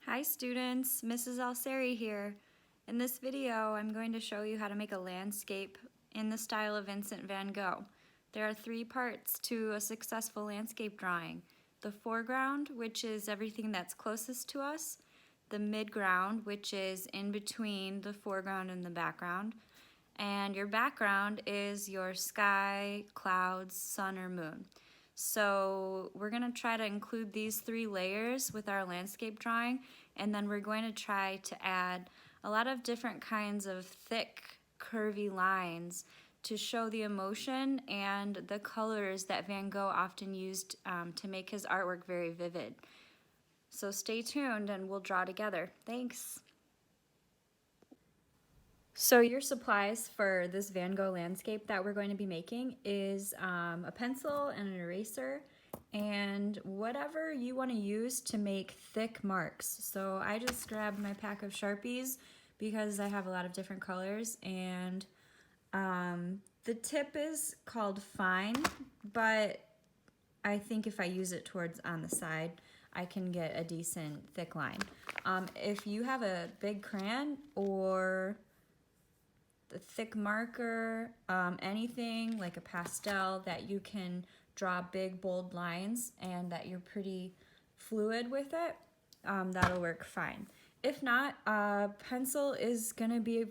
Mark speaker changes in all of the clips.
Speaker 1: Hi students, Mrs. Alseri here. In this video, I'm going to show you how to make a landscape in the style of Vincent Van Gogh. There are three parts to a successful landscape drawing. The foreground, which is everything that's closest to us. The midground, which is in between the foreground and the background. And your background is your sky, clouds, sun, or moon. So we're going to try to include these three layers with our landscape drawing, and then we're going to try to add a lot of different kinds of thick, curvy lines to show the emotion and the colors that Van Gogh often used to make his artwork very vivid. So stay tuned and we'll draw together. Thanks. So your supplies for this Van Gogh landscape that we're going to be making is a pencil and an eraser and whatever you want to use to make thick marks. So I just grabbed my pack of Sharpies because I have a lot of different colors, and the tip is called fine, but I think if I use it towards on the side, I can get a decent thick line. If you have a big crayon or the thick marker, anything like a pastel that you can draw big bold lines and that you're pretty fluid with it, that'll work fine. If not, pencil is gonna be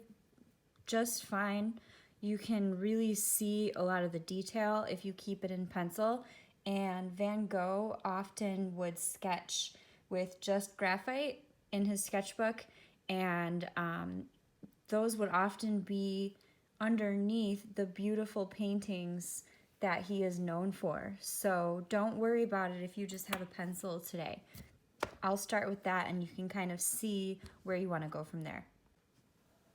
Speaker 1: just fine. You can really see a lot of the detail if you keep it in pencil, and Van Gogh often would sketch with just graphite in his sketchbook, and those would often be underneath the beautiful paintings that he is known for. So don't worry about it if you just have a pencil today. I'll start with that and you can kind of see where you want to go from there.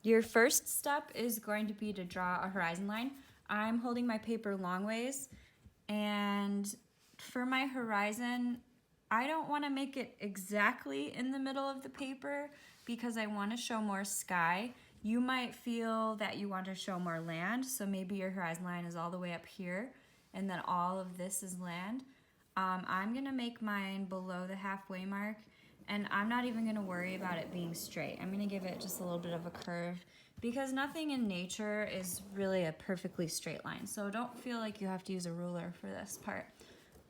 Speaker 1: Your first step is going to be to draw a horizon line. I'm holding my paper long ways, and for my horizon, I don't want to make it exactly in the middle of the paper because I want to show more sky. You might feel that you want to show more land, so maybe your horizon line is all the way up here and then all of this is land. I'm gonna make mine below the halfway mark, and I'm not even gonna worry about it being straight. I'm gonna give it just a little bit of a curve because nothing in nature is really a perfectly straight line, so don't feel like you have to use a ruler for this part.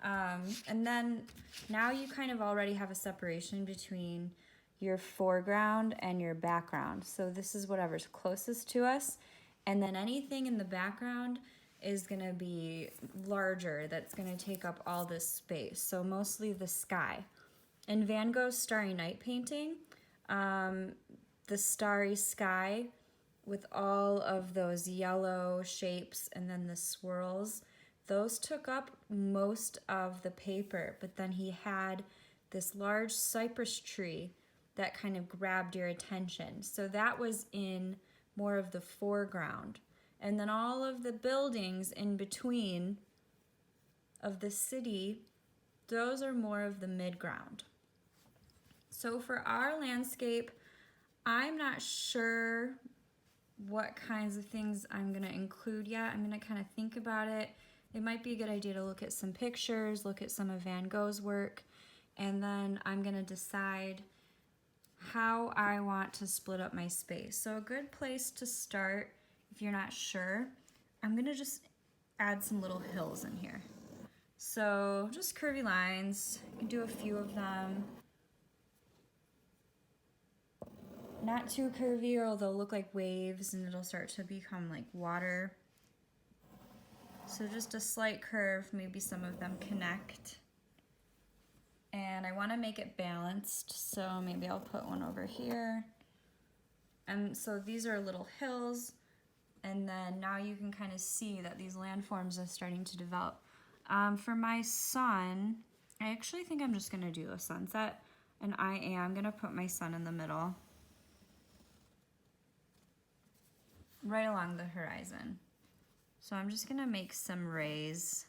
Speaker 1: And then now you kind of already have a separation between your foreground and your background. So this is whatever's closest to us, and then anything in the background is gonna be larger, that's gonna take up all this space, so mostly the sky. In Van Gogh's Starry Night painting, the starry sky with all of those yellow shapes and then the swirls, those took up most of the paper, but then he had this large cypress tree that kind of grabbed your attention. So that was in more of the foreground. And then all of the buildings in between of the city, those are more of the midground. So for our landscape, I'm not sure what kinds of things I'm gonna include yet. I'm gonna kind of think about it. It might be a good idea to look at some pictures, look at some of Van Gogh's work, and then I'm gonna decide how I want to split up my space. So a good place to start, if you're not sure, I'm gonna just add some little hills in here. So just curvy lines, you can do a few of them. Not too curvy or they'll look like waves and it'll start to become like water. So just a slight curve, maybe some of them connect. And I want to make it balanced, so maybe I'll put one over here. And so these are little hills, and then now you can kind of see that these landforms are starting to develop. For my sun, I actually think I'm just going to do a sunset, and I am going to put my sun in the middle, right along the horizon. So I'm just going to make some rays.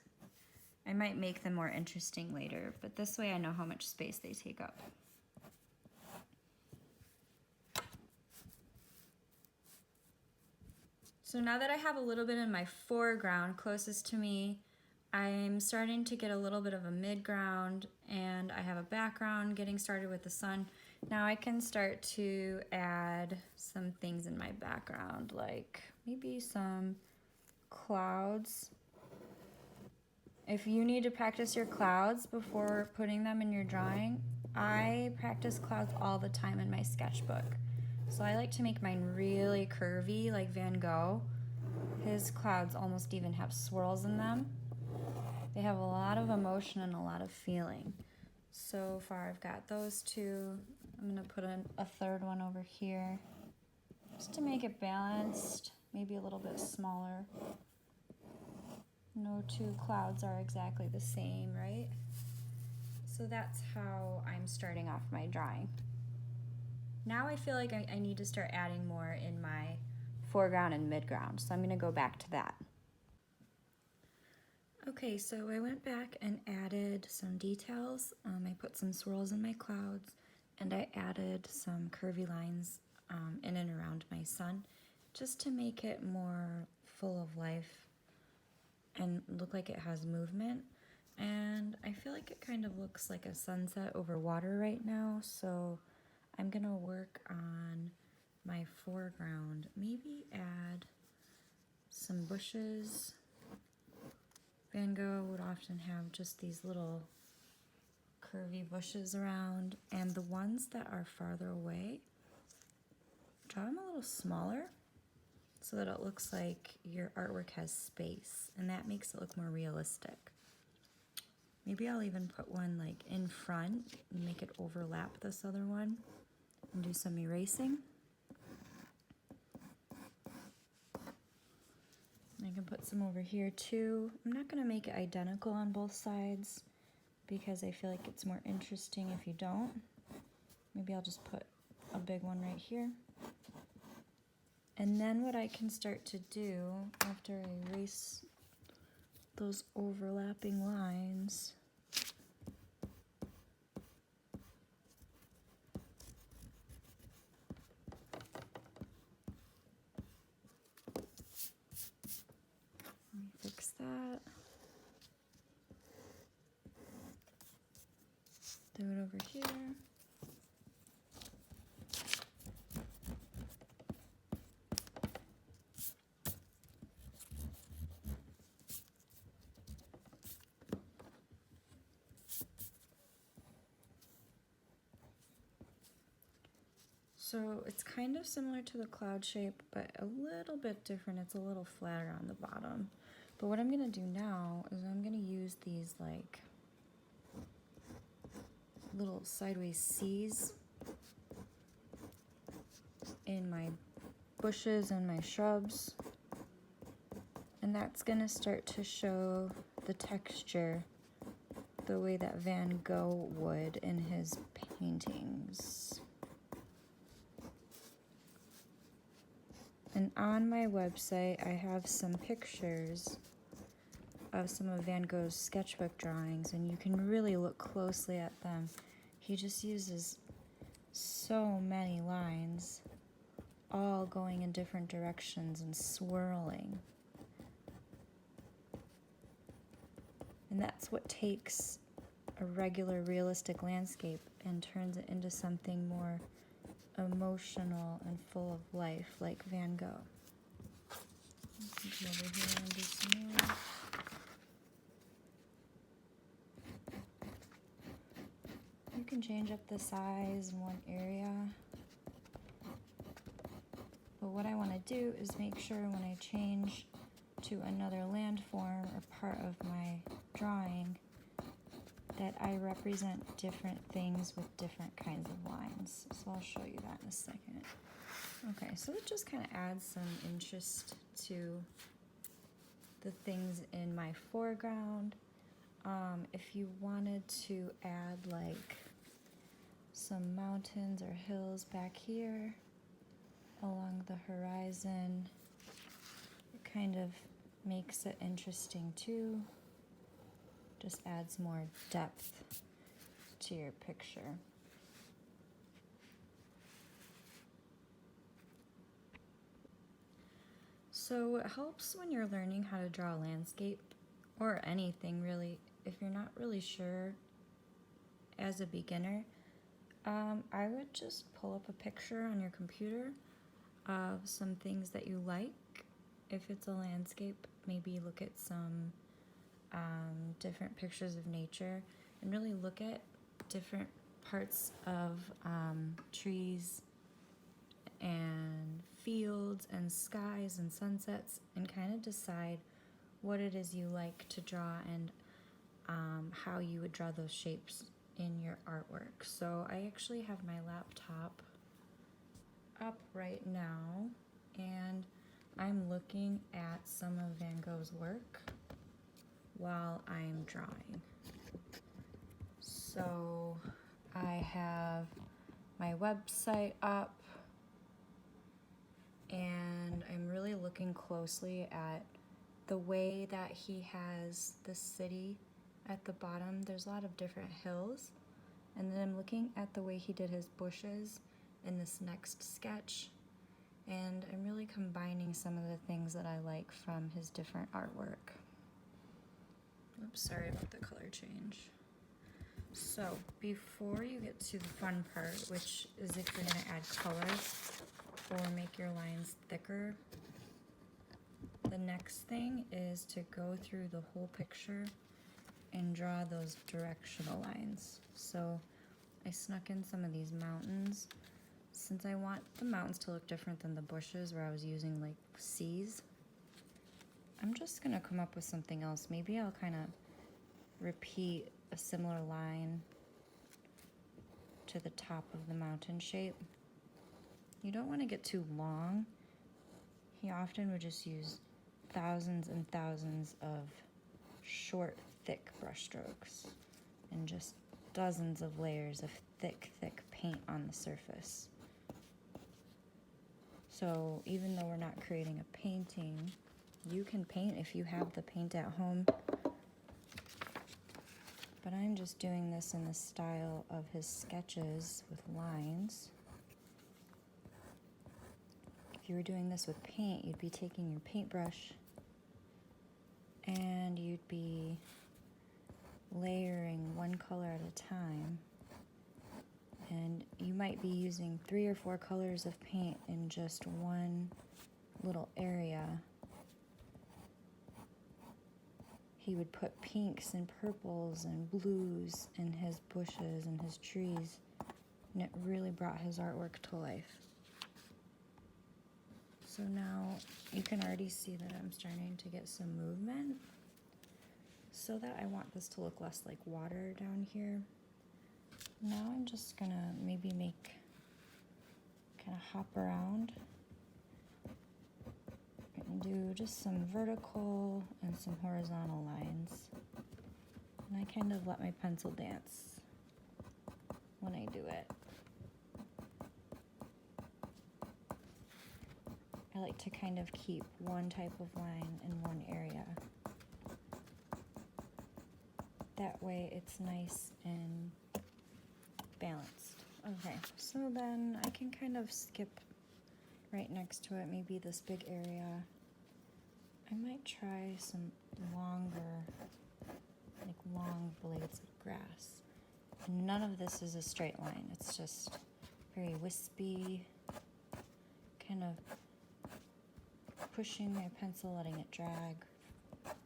Speaker 1: I might make them more interesting later, but this way I know how much space they take up. So now that I have a little bit in my foreground closest to me, I'm starting to get a little bit of a mid-ground, and I have a background getting started with the sun. Now I can start to add some things in my background, like maybe some clouds. If you need to practice your clouds before putting them in your drawing, I practice clouds all the time in my sketchbook. So I like to make mine really curvy, like Van Gogh. His clouds almost even have swirls in them. They have a lot of emotion and a lot of feeling. So far I've got those two. I'm gonna put in a third one over here just to make it balanced, maybe a little bit smaller. No two clouds are exactly the same, right? So that's how I'm starting off my drawing. Now I feel like I need to start adding more in my foreground and midground, so I'm gonna go back to that. Okay, so I went back and added some details. I put some swirls in my clouds, and I added some curvy lines in and around my sun, just to make it more full of life and look like it has movement. And I feel like it kind of looks like a sunset over water right now, so I'm gonna work on my foreground. Maybe add some bushes. Van Gogh would often have just these little curvy bushes around, and the ones that are farther away, draw them a little smaller so that it looks like your artwork has space, and that makes it look more realistic. Maybe I'll even put one like in front and make it overlap this other one and do some erasing. I can put some over here too. I'm not gonna make it identical on both sides because I feel like it's more interesting if you don't. Maybe I'll just put a big one right here. And then what I can start to do after I erase those overlapping lines, let me fix that. Do it over here. So it's kind of similar to the cloud shape, but a little bit different. It's a little flatter on the bottom. But what I'm gonna do now is I'm gonna use these like little sideways C's in my bushes and my shrubs. And that's gonna start to show the texture the way that Van Gogh would in his paintings. And on my website, I have some pictures of some of Van Gogh's sketchbook drawings, and you can really look closely at them. He just uses so many lines, all going in different directions and swirling. And that's what takes a regular realistic landscape and turns it into something more emotional and full of life, like Van Gogh. Come over here and do some more. You can change up the size in one area. But what I want to do is make sure when I change to another landform or part of my drawing that I represent different things with different kinds of lines. So I'll show you that in a second. Okay, so it just kind of adds some interest to the things in my foreground. If you wanted to add like some mountains or hills back here along the horizon, it kind of makes it interesting too. Just adds more depth to your picture. So it helps when you're learning how to draw a landscape or anything really. If you're not really sure as a beginner, I would just pull up a picture on your computer of some things that you like. If it's a landscape, maybe look at some different pictures of nature and really look at different parts of trees and fields and skies and sunsets, and kind of decide what it is you like to draw and how you would draw those shapes in your artwork. So I actually have my laptop up right now, and I'm looking at some of Van Gogh's work while I'm drawing. So I have my website up, and I'm really looking closely at the way that he has the city at the bottom. There's a lot of different hills, and then I'm looking at the way he did his bushes in this next sketch, and I'm really combining some of the things that I like from his different artwork. Oops, sorry about the color change. So before you get to the fun part, which is if you're going to add colors or make your lines thicker, the next thing is to go through the whole picture and draw those directional lines. So I snuck in some of these mountains. Since I want the mountains to look different than the bushes where I was using like seas, I'm just gonna come up with something else. Maybe I'll kind of repeat a similar line to the top of the mountain shape. You don't want to get too long. He often would just use thousands and thousands of short, thick brush strokes and just dozens of layers of thick, thick paint on the surface. So even though we're not creating a painting, you can paint if you have the paint at home. But I'm just doing this in the style of his sketches with lines. If you were doing this with paint, you'd be taking your paintbrush and you'd be layering one color at a time. And you might be using 3 or 4 colors of paint in just one little area. He would put pinks and purples and blues in his bushes and his trees, and it really brought his artwork to life. So now you can already see that I'm starting to get some movement, so that I want this to look less like water down here. Now I'm just gonna maybe kind of hop around and do just some vertical and some horizontal lines. And I kind of let my pencil dance when I do it. I like to kind of keep one type of line in one area. That way it's nice and balanced. Okay, so then I can kind of skip right next to it, maybe this big area. I might try some longer, like long blades of grass. And none of this is a straight line. It's just very wispy, kind of pushing my pencil, letting it drag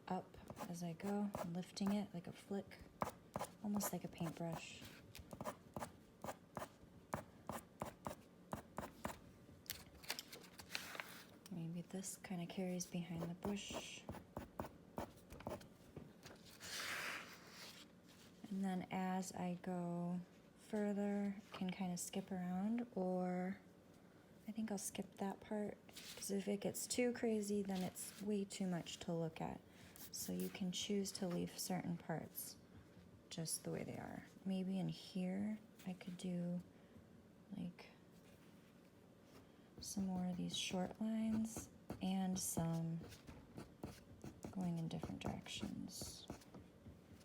Speaker 1: up as I go, and lifting it like a flick, almost like a paintbrush. Maybe this kind of carries behind the bush. And then as I go further, I can kind of skip around, or I think I'll skip that part, because if it gets too crazy, then it's way too much to look at. So you can choose to leave certain parts just the way they are. Maybe in here, I could do like some more of these short lines and some going in different directions.